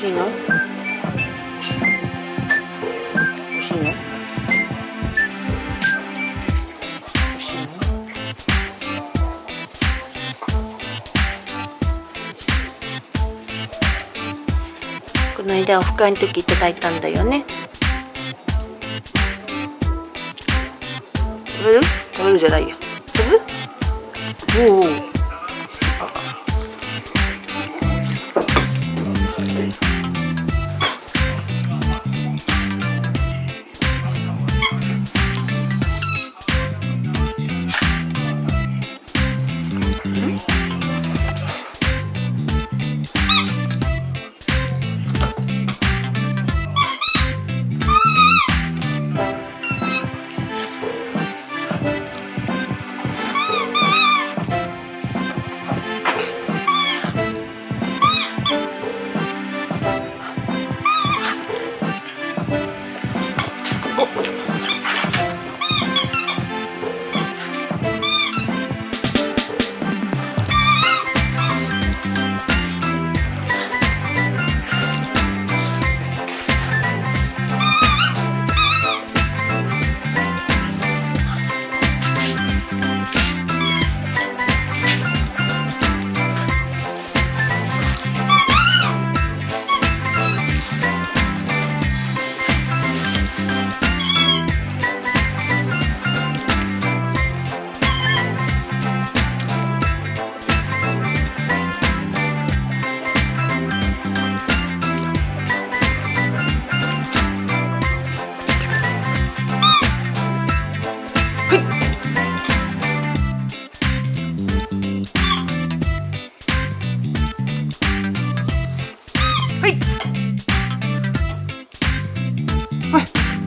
しいの？美味しいの？美味しいの？この間オフ会の時いただいたんだよね。食べる？食べるじゃないや。食べる？おお。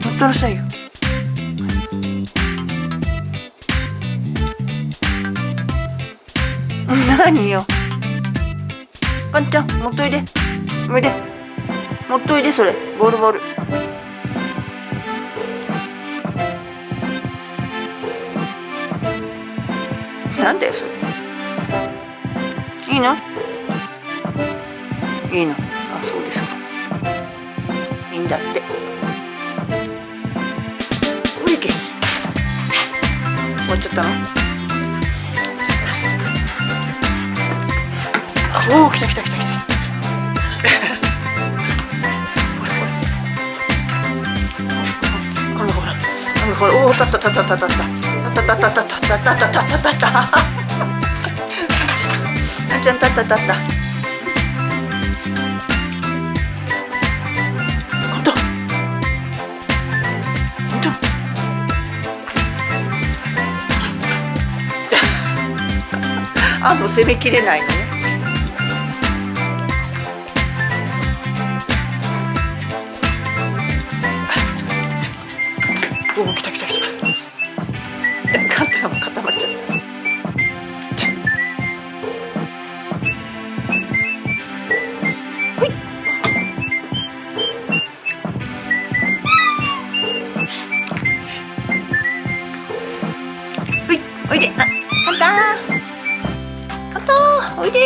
乗ってらっしゃいよ。何よ。かんちゃん、持っといで。おいで。持っといで、それ。ボールボール。なんだよ、それ。いいの？いいの。あ、そうですか。いいんだって。おいけ。終わっちゃったの？おお、来た来た来た来た。ほら、おお、たったたったたったたったたったたったたったたったたったたった。あんちゃん、たったたった。ほんと。ほんと。攻めきれないのね。おお、来た来た来た。カンタがもう固まっちゃった。ほい。ほい、おいで。あ、カンタ。カンタ、おいで。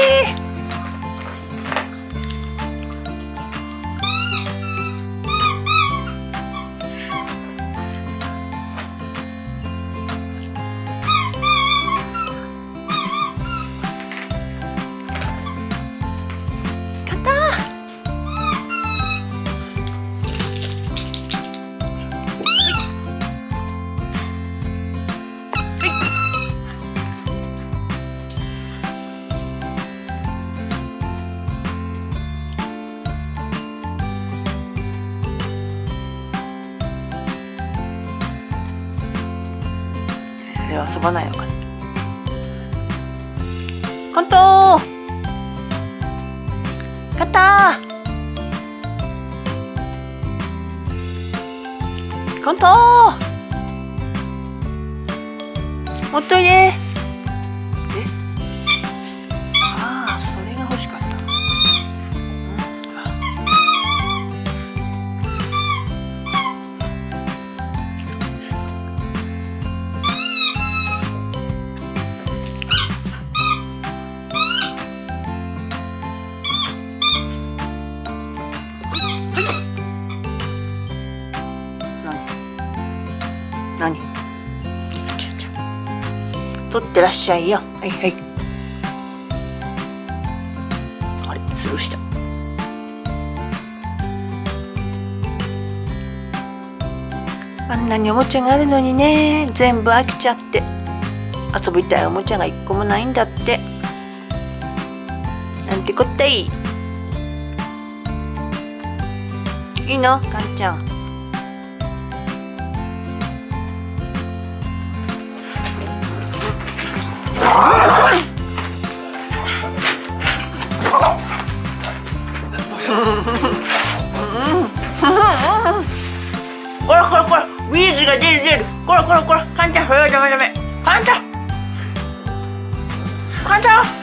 遊ばないのかな。カンター、カンター、カンター、持っといで。ああ、それが欲しかった。取ってらっしゃいよ。はいはい。あれ、スルーした。あんなにおもちゃがあるのにね、全部飽きちゃって、遊びたいおもちゃが一個もないんだって。なんてこったい。いいの、かんちゃん。こらこらこら、ウィーズが出る。こらこらこら、かんちゃん、それはダメ。かんちゃん、かんちゃん。